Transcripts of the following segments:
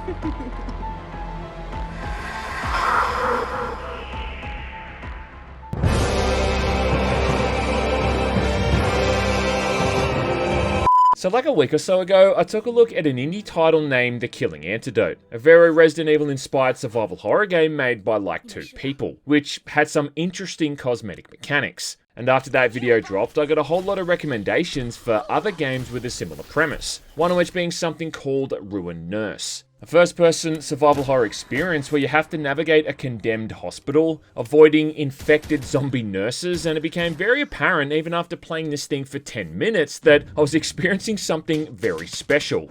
So like a week or so ago, I took a look at an indie title named The Killing Antidote, a very Resident Evil inspired survival horror game made by like two people, which had some interesting cosmetic mechanics. And after that video dropped, I got a whole lot of recommendations for other games with a similar premise, one of which being something called Ruined Nurse. A first-person survival horror experience where you have to navigate a condemned hospital, avoiding infected zombie nurses, and it became very apparent even after playing this thing for 10 minutes that I was experiencing something very special.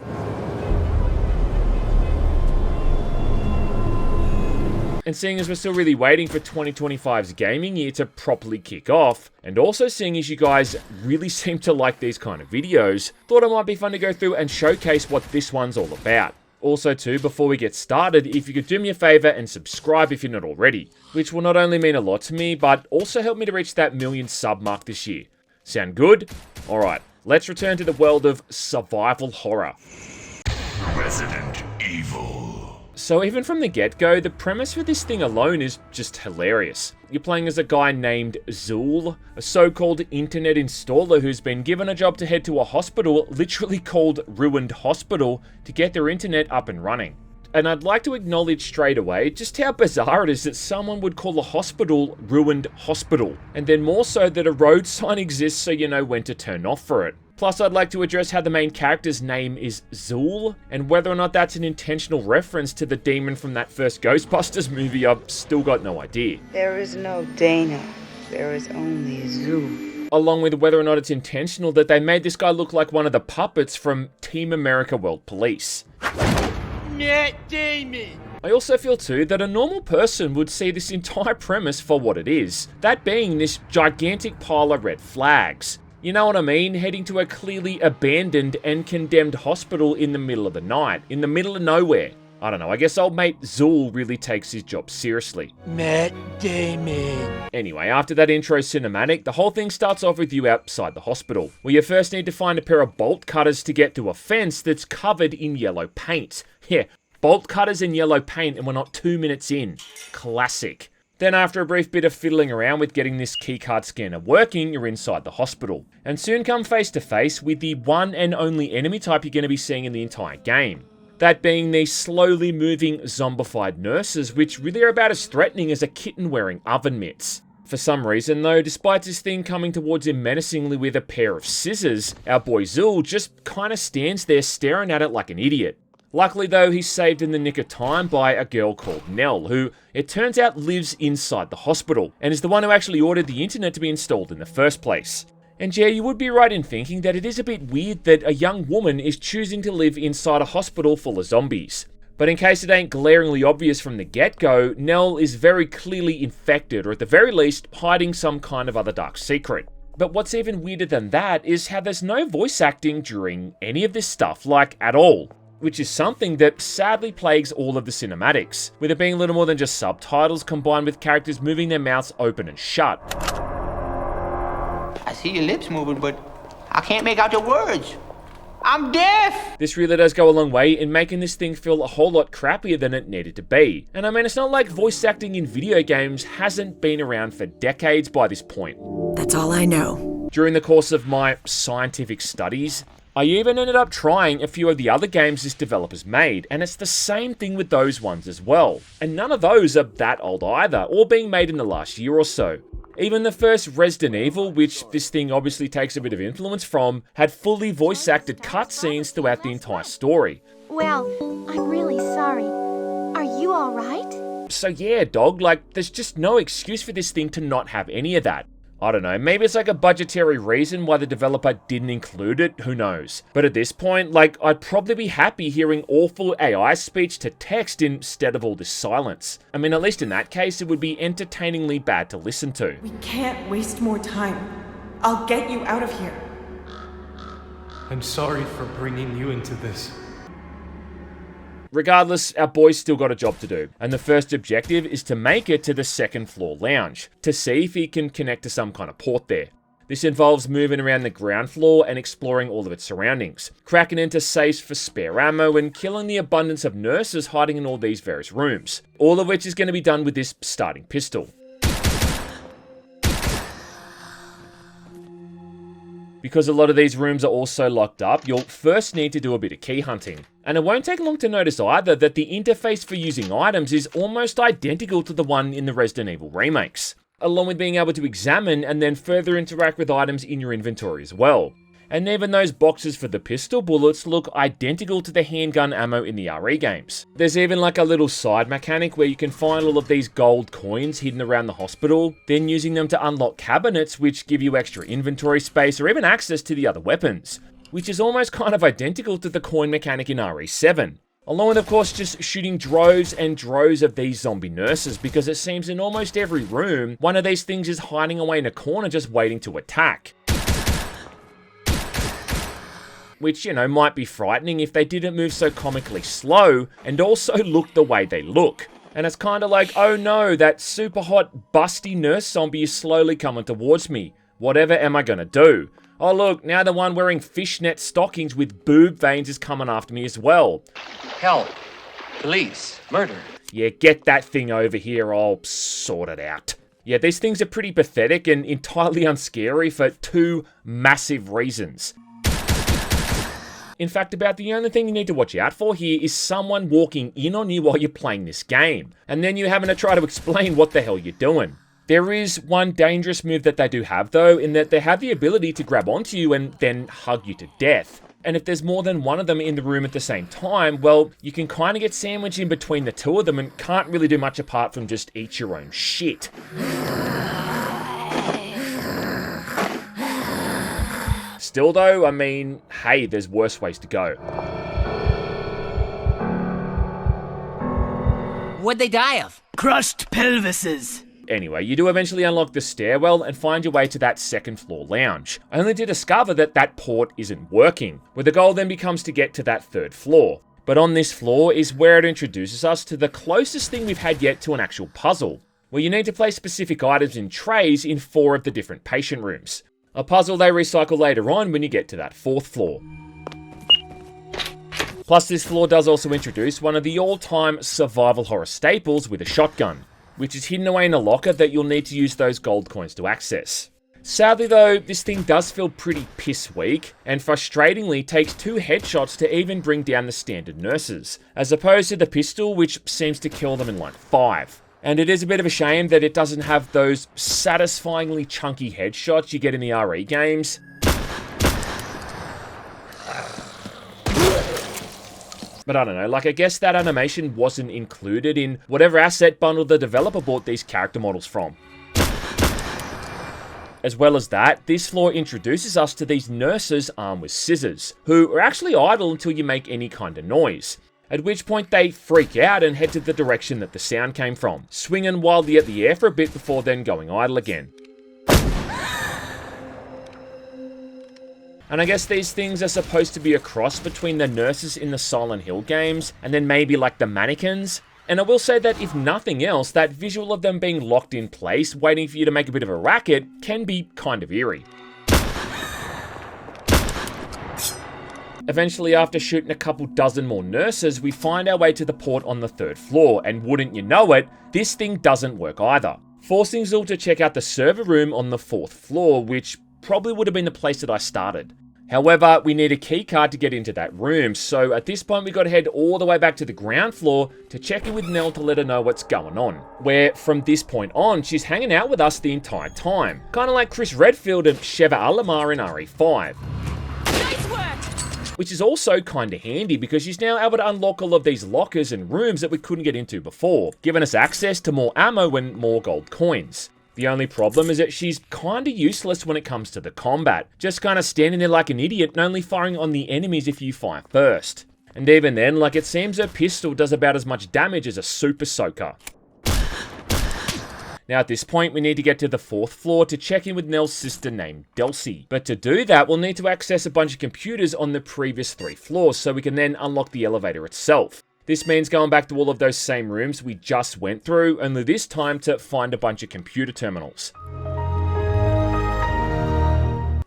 And seeing as we're still really waiting for 2025's gaming year to properly kick off, and also seeing as you guys really seem to like these kind of videos, thought it might be fun to go through and showcase what this one's all about. Also too, before we get started, if you could do me a favor and subscribe if you're not already, which will not only mean a lot to me, but also help me to reach that 1,000,000 sub mark this year. Sound good? Alright, let's return to the world of survival horror. Resident Evil. So even from the get-go, the premise for this thing alone is just hilarious. You're playing as a guy named Zool, a so-called internet installer who's been given a job to head to a hospital, literally called Ruined Hospital, to get their internet up and running. And I'd like to acknowledge straight away just how bizarre it is that someone would call a hospital Ruined Hospital, and then more so that a road sign exists so you know when to turn off for it. Plus, I'd like to address how the main character's name is Zool, and whether or not that's an intentional reference to the demon from that first Ghostbusters movie, I've still got no idea. There is no Dana, there is only Zool. Along with whether or not it's intentional that they made this guy look like one of the puppets from Team America World Police. Matt Damon! I also feel too that a normal person would see this entire premise for what it is, that being this gigantic pile of red flags. You know what I mean? Heading to a clearly abandoned and condemned hospital in the middle of the night, in the middle of nowhere. I don't know, I guess old mate Zool really takes his job seriously. Matt Damon. Anyway, after that intro cinematic, the whole thing starts off with you outside the hospital, where you first need to find a pair of bolt cutters to get to a fence that's covered in yellow paint. Yeah, bolt cutters and yellow paint, and we're not 2 minutes in. Classic. Then after a brief bit of fiddling around with getting this keycard scanner working, you're inside the hospital. And soon come face to face with the one and only enemy type you're going to be seeing in the entire game. That being the slowly moving zombified nurses, which really are about as threatening as a kitten wearing oven mitts. For some reason though, despite this thing coming towards him menacingly with a pair of scissors, our boy Zool just kinda stands there staring at it like an idiot. Luckily though, he's saved in the nick of time by a girl called Nell, who it turns out lives inside the hospital, and is the one who actually ordered the internet to be installed in the first place. And yeah, you would be right in thinking that it is a bit weird that a young woman is choosing to live inside a hospital full of zombies. But in case it ain't glaringly obvious from the get-go, Nell is very clearly infected, or at the very least, hiding some kind of other dark secret. But what's even weirder than that is how there's no voice acting during any of this stuff, like at all. Which is something that sadly plagues all of the cinematics, with it being little more than just subtitles combined with characters moving their mouths open and shut. I see your lips moving, but I can't make out your words. I'm deaf! This really does go a long way in making this thing feel a whole lot crappier than it needed to be. And I mean, it's not like voice acting in video games hasn't been around for decades by this point. That's all I know. During the course of my scientific studies, I even ended up trying a few of the other games this developer's made, and it's the same thing with those ones as well. And none of those are that old either, or being made in the last year or so. Even the first Resident Evil, which this thing obviously takes a bit of influence from, had fully voice-acted cutscenes throughout the entire story. Well, I'm really sorry. Are you alright? So yeah, dog, like, there's just no excuse for this thing to not have any of that. I don't know, maybe it's like a budgetary reason why the developer didn't include it, who knows. But at this point, like, I'd probably be happy hearing awful AI speech to text instead of all this silence. I mean, at least in that case, it would be entertainingly bad to listen to. We can't waste more time. I'll get you out of here. I'm sorry for bringing you into this. Regardless, our boy's still got a job to do, and the first objective is to make it to the second floor lounge, to see if he can connect to some kind of port there. This involves moving around the ground floor and exploring all of its surroundings, cracking into safes for spare ammo and killing the abundance of nurses hiding in all these various rooms, all of which is going to be done with this starting pistol. Because a lot of these rooms are also locked up, you'll first need to do a bit of key hunting. And it won't take long to notice either that the interface for using items is almost identical to the one in the Resident Evil remakes, along with being able to examine and then further interact with items in your inventory as well. And even those boxes for the pistol bullets look identical to the handgun ammo in the RE games. There's even like a little side mechanic where you can find all of these gold coins hidden around the hospital, then using them to unlock cabinets which give you extra inventory space or even access to the other weapons, which is almost kind of identical to the coin mechanic in RE7. Along with, of course, just shooting droves and droves of these zombie nurses, because it seems in almost every room, one of these things is hiding away in a corner just waiting to attack. Which, you know, might be frightening if they didn't move so comically slow and also look the way they look. And it's kind of like, oh no, that super hot, busty nurse zombie is slowly coming towards me. Whatever am I gonna do? Oh look, now the one wearing fishnet stockings with boob veins is coming after me as well. Help. Police. Murder. Yeah, get that thing over here, I'll sort it out. Yeah, these things are pretty pathetic and entirely unscary for two massive reasons. In fact, about the only thing you need to watch out for here is someone walking in on you while you're playing this game, and then you having to try to explain what the hell you're doing. There is one dangerous move that they do have though, in that they have the ability to grab onto you and then hug you to death. And if there's more than one of them in the room at the same time, well, you can kind of get sandwiched in between the two of them and can't really do much apart from just eat your own shit. Still though, I mean, hey, there's worse ways to go. What'd they die of? Crushed pelvises. Anyway, you do eventually unlock the stairwell and find your way to that second floor lounge, only to discover that that port isn't working, where the goal then becomes to get to that third floor. But on this floor is where it introduces us to the closest thing we've had yet to an actual puzzle, where you need to place specific items in trays in 4 of the different patient rooms. A puzzle they recycle later on when you get to that 4th floor. Plus, this floor does also introduce one of the all-time survival horror staples with a shotgun, which is hidden away in a locker that you'll need to use those gold coins to access. Sadly though, this thing does feel pretty piss weak, and frustratingly takes 2 headshots to even bring down the standard nurses, as opposed to the pistol which seems to kill them in like 5. And it is a bit of a shame that it doesn't have those satisfyingly chunky headshots you get in the RE games. But I don't know, like I guess that animation wasn't included in whatever asset bundle the developer bought these character models from. As well as that, this floor introduces us to these nurses armed with scissors, who are actually idle until you make any kind of noise. At which point they freak out and head to the direction that the sound came from, swinging wildly at the air for a bit before then going idle again. And I guess these things are supposed to be a cross between the nurses in the Silent Hill games and then maybe like the mannequins. And I will say that if nothing else, that visual of them being locked in place, waiting for you to make a bit of a racket, can be kind of eerie. Eventually, after shooting a couple dozen more nurses, we find our way to the port on the 3rd floor, and wouldn't you know it, this thing doesn't work either, forcing Zul to check out the server room on the 4th floor, which probably would have been the place that I started. However, we need a keycard to get into that room, so at this point we got to head all the way back to the ground floor to check in with Nell to let her know what's going on. Where, from this point on, she's hanging out with us the entire time, kind of like Chris Redfield and Sheva Alomar in RE5. Which is also kinda handy because she's now able to unlock all of these lockers and rooms that we couldn't get into before, giving us access to more ammo and more gold coins. The only problem is that she's kinda useless when it comes to the combat, just kinda standing there like an idiot and only firing on the enemies if you fire first. And even then, like it seems her pistol does about as much damage as a super soaker. Now at this point, we need to get to the 4th floor to check in with Nell's sister named Delcy. But to do that, we'll need to access a bunch of computers on the previous 3 floors so we can then unlock the elevator itself. This means going back to all of those same rooms we just went through, only this time to find a bunch of computer terminals.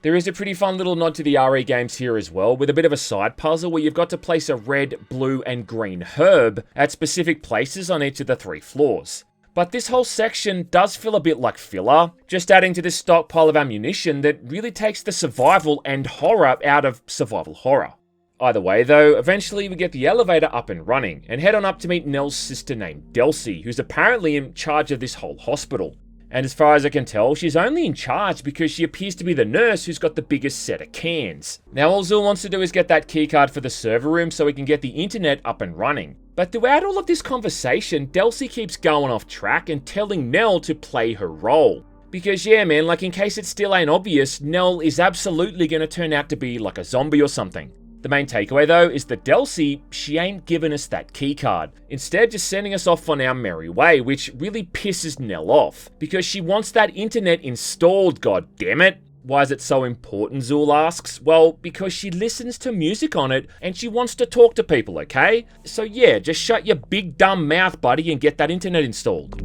There is a pretty fun little nod to the RE games here as well, with a bit of a side puzzle where you've got to place a red, blue, and green herb at specific places on each of the 3 floors. But this whole section does feel a bit like filler, just adding to this stockpile of ammunition that really takes the survival and horror out of survival horror. Either way though, eventually we get the elevator up and running, and head on up to meet Nell's sister named Delcy, who's apparently in charge of this whole hospital. And as far as I can tell, she's only in charge because she appears to be the nurse who's got the biggest set of cans. Now all Zul wants to do is get that keycard for the server room so he can get the internet up and running. But throughout all of this conversation, Delcy keeps going off track and telling Nell to play her role. Because yeah man, like in case it still ain't obvious, Nell is absolutely going to turn out to be like a zombie or something. The main takeaway though is that Delcy, she ain't giving us that keycard. Instead just sending us off on our merry way, which really pisses Nell off. Because she wants that internet installed, god damn it. Why is it so important, Zul asks? Well, because she listens to music on it and she wants to talk to people, okay? So yeah, just shut your big dumb mouth, buddy, and get that internet installed.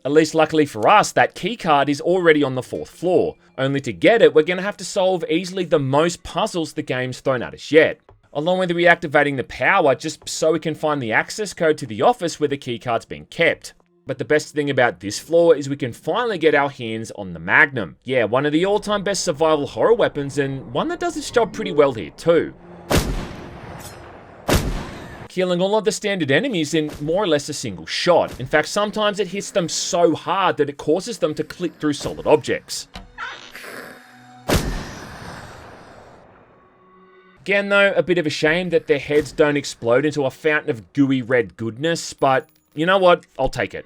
At least luckily for us, that keycard is already on the 4th floor. Only to get it, we're going to have to solve easily the most puzzles the game's thrown at us yet. Along with reactivating the power just so we can find the access code to the office where the keycard's been kept. But the best thing about this floor is we can finally get our hands on the Magnum. Yeah, one of the all-time best survival horror weapons, and one that does its job pretty well here too. Killing all of the standard enemies in more or less a single shot. In fact, sometimes it hits them so hard that it causes them to click through solid objects. Again though, a bit of a shame that their heads don't explode into a fountain of gooey red goodness, but you know what? I'll take it.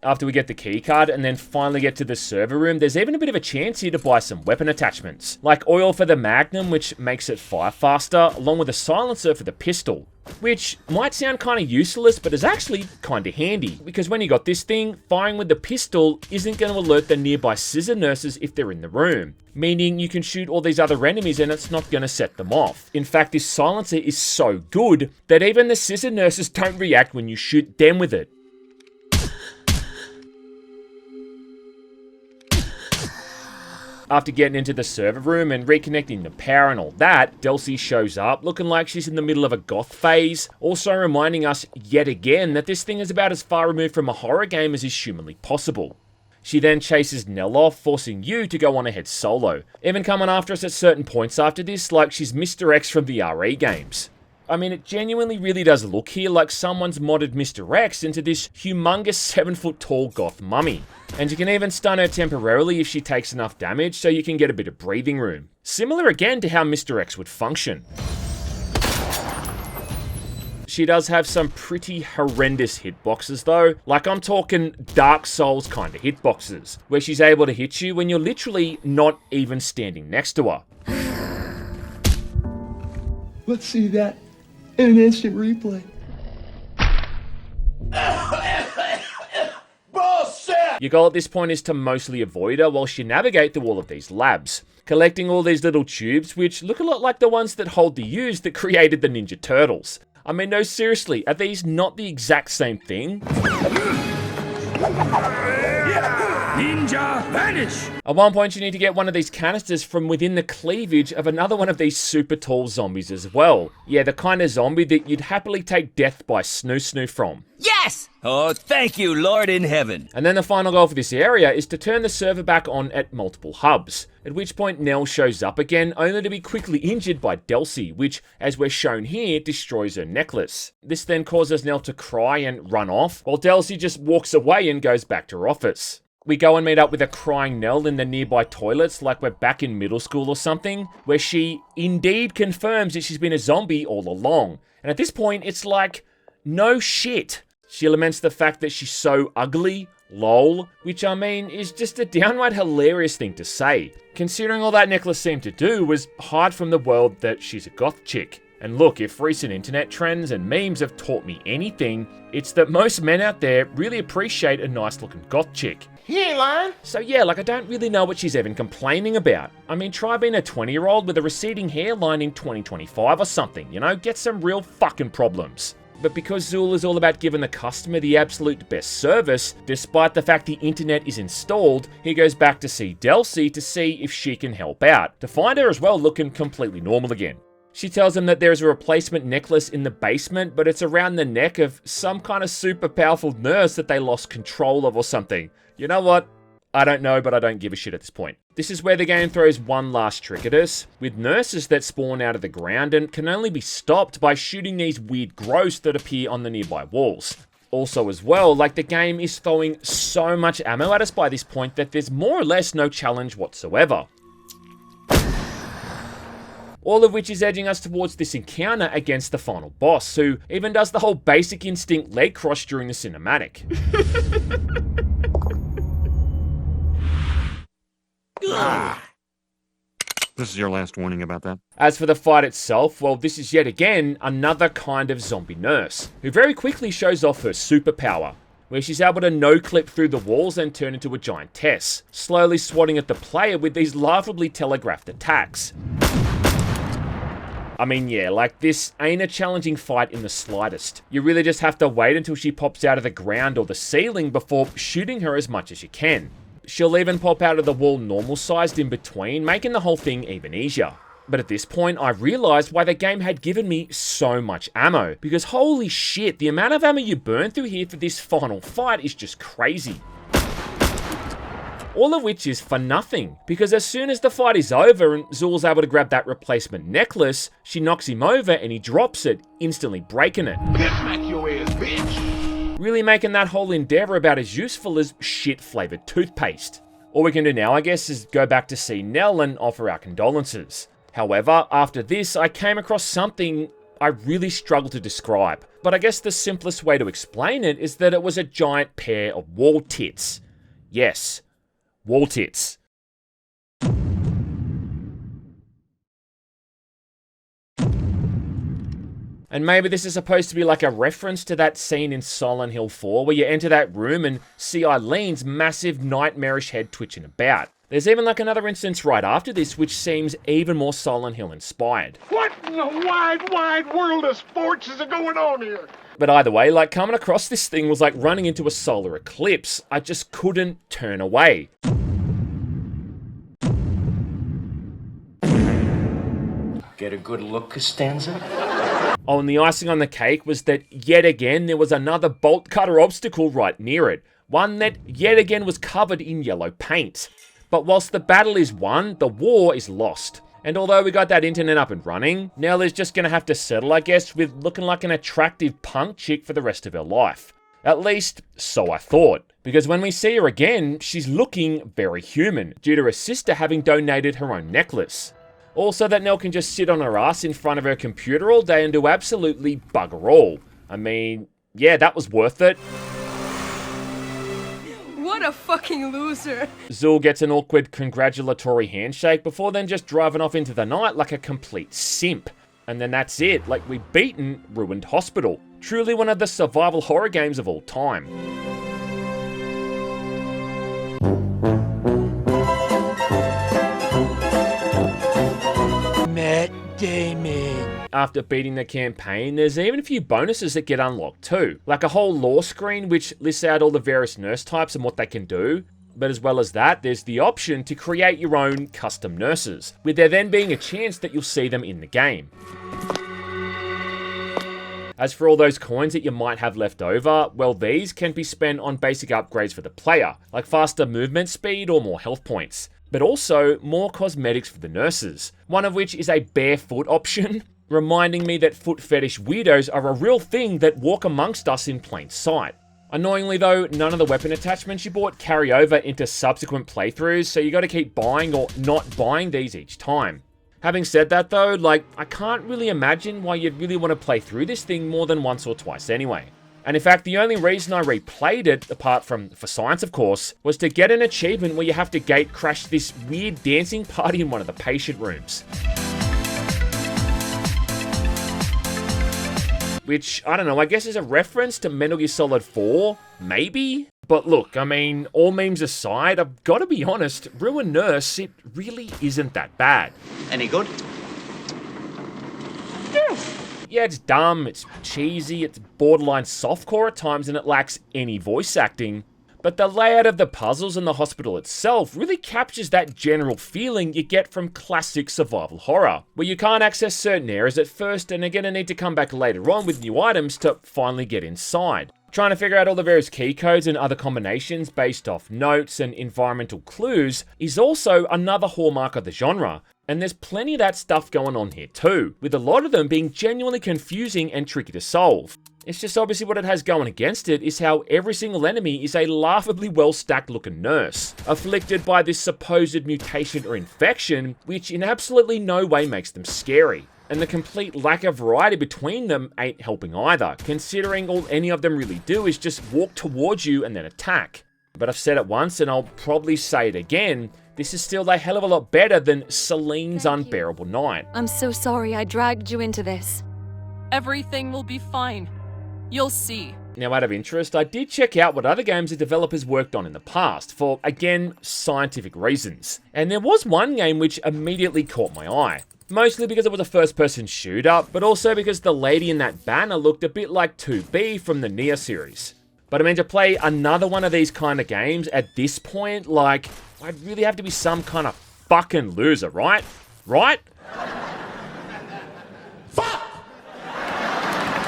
After we get the keycard and then finally get to the server room, there's even a bit of a chance here to buy some weapon attachments, like oil for the Magnum, which makes it fire faster, along with a silencer for the pistol, which might sound kind of useless, but is actually kind of handy, because when you got this thing, firing with the pistol isn't going to alert the nearby scissor nurses if they're in the room, meaning you can shoot all these other enemies and it's not going to set them off. In fact, this silencer is so good that even the scissor nurses don't react when you shoot them with it. After getting into the server room and reconnecting the power and all that, Delcy shows up looking like she's in the middle of a goth phase, also reminding us yet again that this thing is about as far removed from a horror game as is humanly possible. She then chases Nell off, forcing you to go on ahead solo, even coming after us at certain points after this like she's Mr. X from the RE games. I mean, it genuinely really does look here like someone's modded Mr. X into this humongous 7-foot tall goth mummy. And you can even stun her temporarily if she takes enough damage so you can get a bit of breathing room. Similar again to how Mr. X would function. She does have some pretty horrendous hitboxes though, like I'm talking Dark Souls kind of hitboxes, where she's able to hit you when you're literally not even standing next to her. Let's see that in an instant replay. Your goal at this point is to mostly avoid her whilst you navigate through all of these labs, collecting all these little tubes which look a lot like the ones that hold the U's that created the Ninja Turtles. I mean, no, seriously, are these not the exact same thing? Ninja vanish! At one point you need to get one of these canisters from within the cleavage of another one of these super tall zombies as well. Yeah, the kind of zombie that you'd happily take death by snoo from. Yes! Oh, thank you, Lord in heaven. And then the final goal for this area is to turn the server back on at multiple hubs, at which point Nell shows up again, only to be quickly injured by Delcy, which, as we're shown here, destroys her necklace. This then causes Nell to cry and run off, while Delcy just walks away and goes back to her office. We go and meet up with a crying Nell in the nearby toilets like we're back in middle school or something, where she indeed confirms that she's been a zombie all along. And at this point, it's like, no shit. She laments the fact that she's so ugly, lol, which I mean is just a downright hilarious thing to say, considering all that necklace seemed to do was hide from the world that she's a goth chick. And look, if recent internet trends and memes have taught me anything, it's that most men out there really appreciate a nice looking goth chick. He ain't lying. So yeah, like I don't really know what she's even complaining about. I mean, try being a 20-year-old with a receding hairline in 2025 or something, you know? Get some real fucking problems. But because Zool is all about giving the customer the absolute best service, despite the fact the internet is installed, he goes back to see Delcy to see if she can help out, to find her as well looking completely normal again. She tells him that there is a replacement necklace in the basement, but it's around the neck of some kind of super powerful nurse that they lost control of or something. You know what? I don't know, but I don't give a shit at this point. This is where the game throws one last trick at us, with nurses that spawn out of the ground and can only be stopped by shooting these weird growths that appear on the nearby walls. Also as well, like the game is throwing so much ammo at us by this point that there's more or less no challenge whatsoever. All of which is edging us towards this encounter against the final boss, who even does the whole Basic Instinct leg cross during the cinematic. This is your last warning about that. As for the fight itself, well, this is yet again another kind of zombie nurse, who very quickly shows off her superpower, where she's able to no-clip through the walls and turn into a giantess, slowly swatting at the player with these laughably telegraphed attacks. I mean, yeah, like this ain't a challenging fight in the slightest. You really just have to wait until she pops out of the ground or the ceiling before shooting her as much as you can. She'll even pop out of the wall normal sized in between, making the whole thing even easier. But at this point, I realized why the game had given me so much ammo, because holy shit, the amount of ammo you burn through here for this final fight is just crazy. All of which is for nothing, because as soon as the fight is over and Zool's able to grab that replacement necklace, she knocks him over and he drops it, instantly breaking it. Smack your ass, bitch. Really making that whole endeavor about as useful as shit-flavored toothpaste. All we can do now, I guess, is go back to see Nell and offer our condolences. However, after this, I came across something I really struggle to describe, but I guess the simplest way to explain it is that it was a giant pair of wall tits. Yes. Wall tits. And maybe this is supposed to be like a reference to that scene in Silent Hill 4 where you enter that room and see Eileen's massive nightmarish head twitching about. There's even like another instance right after this which seems even more Silent Hill inspired. What in the wide, wide world of sports is going on here? But either way, like coming across this thing was like running into a solar eclipse. I just couldn't turn away. Get a good look, Costanza? Oh, and the icing on the cake was that yet again there was another bolt cutter obstacle right near it. One that yet again was covered in yellow paint. But whilst the battle is won, the war is lost. And although we got that internet up and running, Nell is just gonna have to settle, I guess, with looking like an attractive punk chick for the rest of her life. At least, so I thought. Because when we see her again, she's looking very human, due to her sister having donated her own necklace. Also that Nell can just sit on her ass in front of her computer all day and do absolutely bugger all. I mean, yeah, that was worth it. What a fucking loser. Zool gets an awkward congratulatory handshake before then just driving off into the night like a complete simp. And then that's it, like we've beaten Ruined Hospital. Truly one of the survival horror games of all time. Matt Damon. After beating the campaign, there's even a few bonuses that get unlocked too, like a whole lore screen which lists out all the various nurse types and what they can do. But as well as that, there's the option to create your own custom nurses, with there then being a chance that you'll see them in the game. As for all those coins that you might have left over, well, these can be spent on basic upgrades for the player, like faster movement speed or more health points, but also more cosmetics for the nurses, one of which is a barefoot option, reminding me that foot fetish weirdos are a real thing that walk amongst us in plain sight. Annoyingly though, none of the weapon attachments you bought carry over into subsequent playthroughs, so you gotta keep buying or not buying these each time. Having said that though, like, I can't really imagine why you'd really want to play through this thing more than once or twice anyway. And in fact, the only reason I replayed it, apart from for science of course, was to get an achievement where you have to gate crash this weird dancing party in one of the patient rooms. Which, I don't know, I guess is a reference to Metal Gear Solid 4, maybe? But look, I mean, all memes aside, I've got to be honest, Ruined Nurse, it really isn't that bad. Any good? Yeah, it's dumb, it's cheesy, it's borderline softcore at times, and it lacks any voice acting. But the layout of the puzzles and the hospital itself really captures that general feeling you get from classic survival horror, where you can't access certain areas at first and are going to need to come back later on with new items to finally get inside. Trying to figure out all the various key codes and other combinations based off notes and environmental clues is also another hallmark of the genre. And there's plenty of that stuff going on here too, with a lot of them being genuinely confusing and tricky to solve. It's just obviously what it has going against it is how every single enemy is a laughably well stacked looking nurse, afflicted by this supposed mutation or infection, which in absolutely no way makes them scary. And the complete lack of variety between them ain't helping either, considering all any of them really do is just walk towards you and then attack. But I've said it once and I'll probably say it again, this is still a hell of a lot better than Celine's Unbearable Night. I'm so sorry I dragged you into this. Everything will be fine. You'll see. Now, out of interest, I did check out what other games the developers worked on in the past for, again, scientific reasons. And there was one game which immediately caught my eye. Mostly because it was a first-person shooter, but also because the lady in that banner looked a bit like 2B from the Nell series. But I mean, to play another one of these kind of games at this point, like, I'd really have to be some kind of fucking loser, right? Right?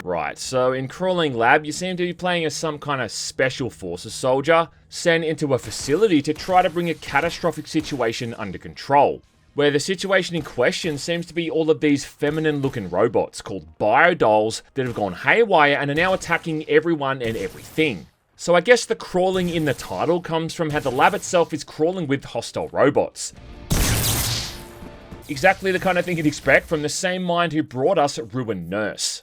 Right, so in Crawling Lab, you seem to be playing as some kind of special forces soldier sent into a facility to try to bring a catastrophic situation under control, where the situation in question seems to be all of these feminine-looking robots called biodolls that have gone haywire and are now attacking everyone and everything. So I guess the crawling in the title comes from how the lab itself is crawling with hostile robots. Exactly the kind of thing you'd expect from the same mind who brought us Ruined Nurse.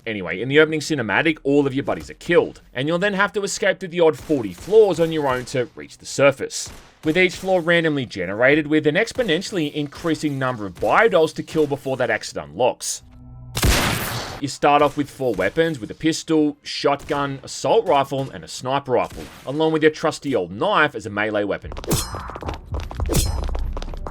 Anyway, in the opening cinematic, all of your buddies are killed, and you'll then have to escape through the odd 40 floors on your own to reach the surface, with each floor randomly generated with an exponentially increasing number of biodolls to kill before that exit unlocks. You start off with 4 weapons, with a pistol, shotgun, assault rifle, and a sniper rifle, along with your trusty old knife as a melee weapon.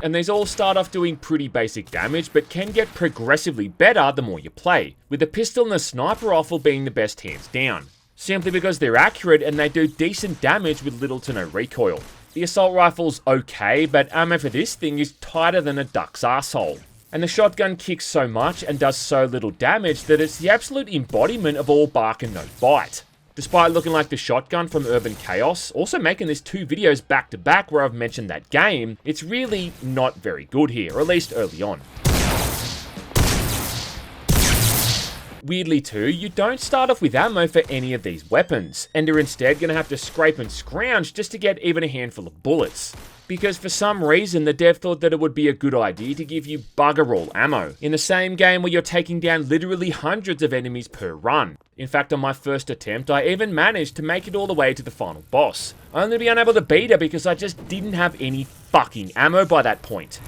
And these all start off doing pretty basic damage, but can get progressively better the more you play, with the pistol and the sniper rifle being the best hands down, simply because they're accurate and they do decent damage with little to no recoil. The assault rifle's okay, but ammo for this thing is tighter than a duck's arsehole. And the shotgun kicks so much and does so little damage that it's the absolute embodiment of all bark and no bite. Despite looking like the shotgun from Urban Chaos, also making this 2 videos back to back where I've mentioned that game, it's really not very good here, or at least early on. Weirdly too, you don't start off with ammo for any of these weapons, and are instead going to have to scrape and scrounge just to get even a handful of bullets. Because for some reason, the dev thought that it would be a good idea to give you bugger all ammo, in the same game where you're taking down literally hundreds of enemies per run. In fact, on my first attempt, I even managed to make it all the way to the final boss, only to be unable to beat her because I just didn't have any fucking ammo by that point.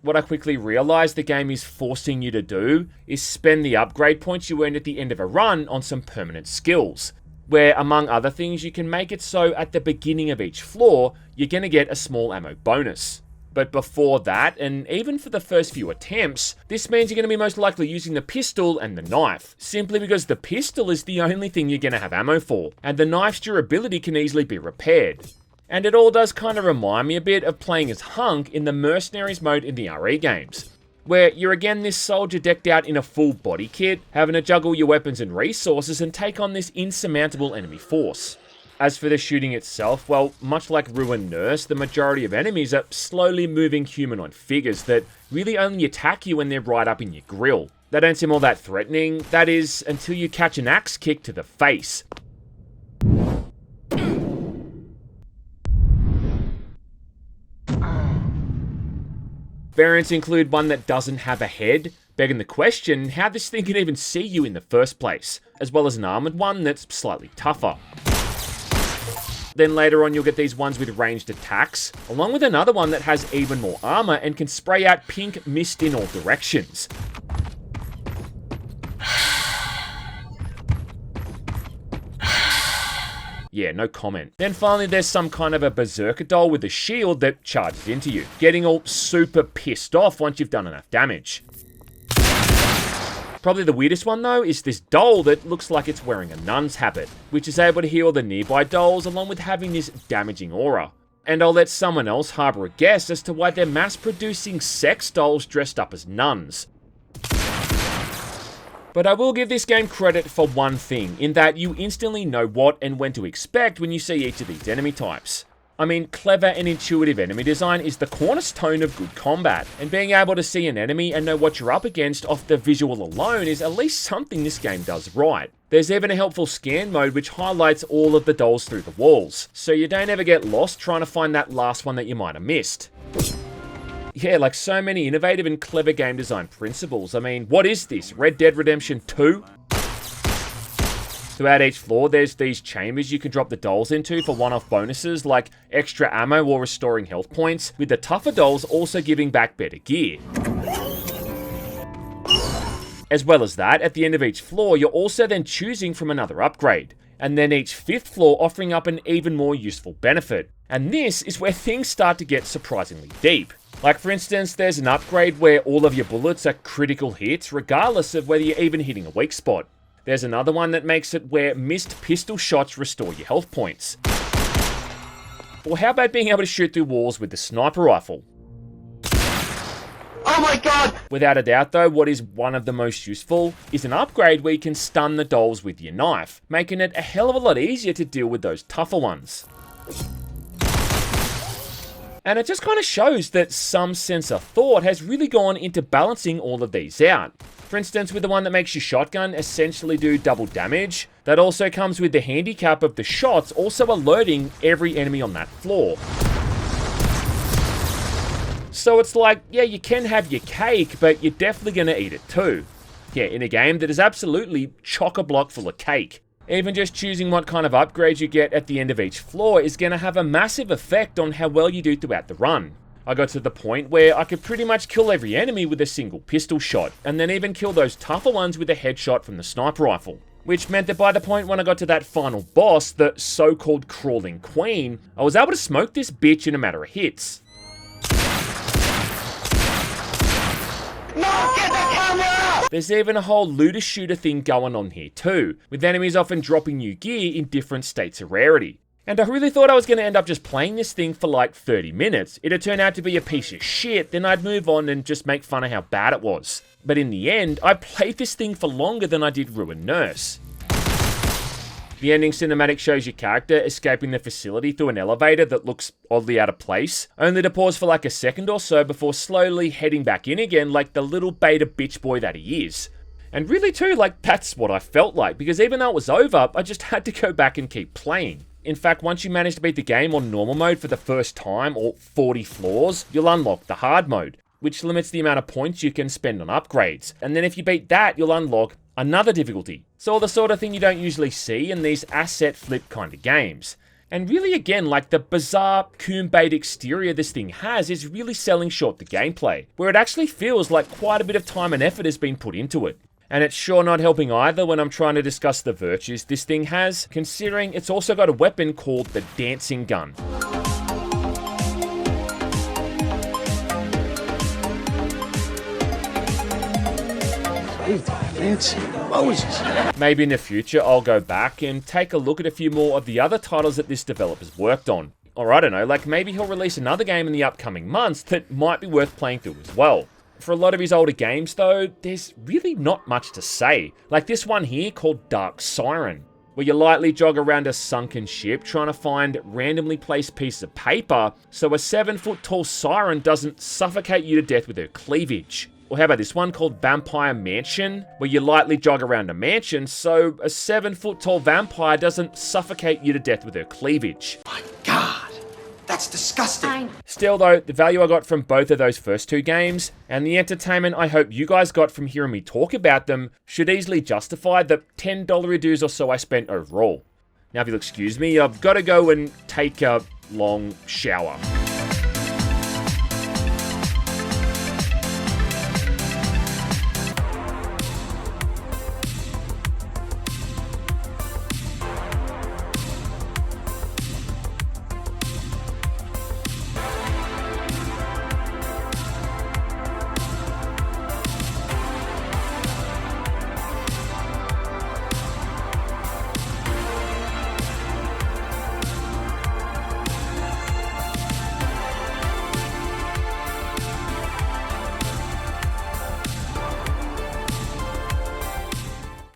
What I quickly realized the game is forcing you to do is spend the upgrade points you earned at the end of a run on some permanent skills, where among other things you can make it so at the beginning of each floor you're going to get a small ammo bonus. But before that, and even for the first few attempts, this means you're going to be most likely using the pistol and the knife, simply because the pistol is the only thing you're going to have ammo for, and the knife's durability can easily be repaired. And it all does kind of remind me a bit of playing as Hunk in the Mercenaries mode in the RE games, where you're again this soldier decked out in a full body kit, having to juggle your weapons and resources and take on this insurmountable enemy force. As for the shooting itself, well, much like Ruined Nurse, the majority of enemies are slowly moving humanoid figures that really only attack you when they're right up in your grill. They don't seem all that threatening, that is, until you catch an axe kick to the face. Variants include one that doesn't have a head, begging the question how this thing can even see you in the first place, as well as an armoured one that's slightly tougher. Then later on you'll get these ones with ranged attacks, along with another one that has even more armour and can spray out pink mist in all directions. Yeah, no comment. Then finally there's some kind of a berserker doll with a shield that charges into you, getting all super pissed off once you've done enough damage. Probably the weirdest one though is this doll that looks like it's wearing a nun's habit, which is able to heal the nearby dolls along with having this damaging aura. And I'll let someone else harbour a guess as to why they're mass producing sex dolls dressed up as nuns. But I will give this game credit for one thing, in that you instantly know what and when to expect when you see each of these enemy types. I mean, clever and intuitive enemy design is the cornerstone of good combat, and being able to see an enemy and know what you're up against off the visual alone is at least something this game does right. There's even a helpful scan mode which highlights all of the dolls through the walls, so you don't ever get lost trying to find that last one that you might have missed. Yeah, like so many innovative and clever game design principles. I mean, what is this? Red Dead Redemption 2? Throughout each floor, there's these chambers you can drop the dolls into for one-off bonuses like extra ammo or restoring health points, with the tougher dolls also giving back better gear. As well as that, at the end of each floor, you're also then choosing from another upgrade, and then each fifth floor offering up an even more useful benefit. And this is where things start to get surprisingly deep. Like for instance, there's an upgrade where all of your bullets are critical hits regardless of whether you're even hitting a weak spot. There's another one that makes it where missed pistol shots restore your health points. Or how about being able to shoot through walls with the sniper rifle? Oh my god! Without a doubt though, what is one of the most useful is an upgrade where you can stun the dolls with your knife, making it a hell of a lot easier to deal with those tougher ones. And it just kind of shows that some sense of thought has really gone into balancing all of these out. For instance, with the one that makes your shotgun essentially do double damage, that also comes with the handicap of the shots also alerting every enemy on that floor. So it's like, yeah, you can have your cake, but you're definitely going to eat it too. Yeah, in a game that is absolutely chock-a-block full of cake. Even just choosing what kind of upgrades you get at the end of each floor is going to have a massive effect on how well you do throughout the run. I got to the point where I could pretty much kill every enemy with a single pistol shot, and then even kill those tougher ones with a headshot from the sniper rifle. Which meant that by the point when I got to that final boss, the so-called crawling queen, I was able to smoke this bitch in a matter of hits. No, get the camera! There's even a whole looter shooter thing going on here too, with enemies often dropping new gear in different states of rarity. And I really thought I was going to end up just playing this thing for like 30 minutes. It'd turn out to be a piece of shit, then I'd move on and just make fun of how bad it was. But in the end, I played this thing for longer than I did Ruined Nurse. The ending cinematic shows your character escaping the facility through an elevator that looks oddly out of place, only to pause for like a second or so before slowly heading back in again like the little beta bitch boy that he is. And really too, like that's what I felt like, because even though it was over, I just had to go back and keep playing. In fact, once you manage to beat the game on normal mode for the first time, or 40 floors, you'll unlock the hard mode, which limits the amount of points you can spend on upgrades. And then if you beat that, you'll unlock another difficulty. So all the sort of thing you don't usually see in these asset flip kind of games. And really again, like the bizarre coon-bait exterior this thing has is really selling short the gameplay, where it actually feels like quite a bit of time and effort has been put into it. And it's sure not helping either when I'm trying to discuss the virtues this thing has, considering it's also got a weapon called the dancing gun. Maybe in the future I'll go back and take a look at a few more of the other titles that this developer's worked on. Or I don't know, like maybe he'll release another game in the upcoming months that might be worth playing through as well. For a lot of his older games though, there's really not much to say. Like this one here called Dark Siren, where you lightly jog around a sunken ship trying to find randomly placed pieces of paper so a 7-foot-tall siren doesn't suffocate you to death with her cleavage. Or how about this one called Vampire Mansion, where you lightly jog around a mansion so a 7-foot-tall vampire doesn't suffocate you to death with her cleavage. My God, that's disgusting. Still though, the value I got from both of those first two games, and the entertainment I hope you guys got from hearing me talk about them, should easily justify the $10 dues or so I spent overall. Now if you'll excuse me, I've got to go and take a long shower.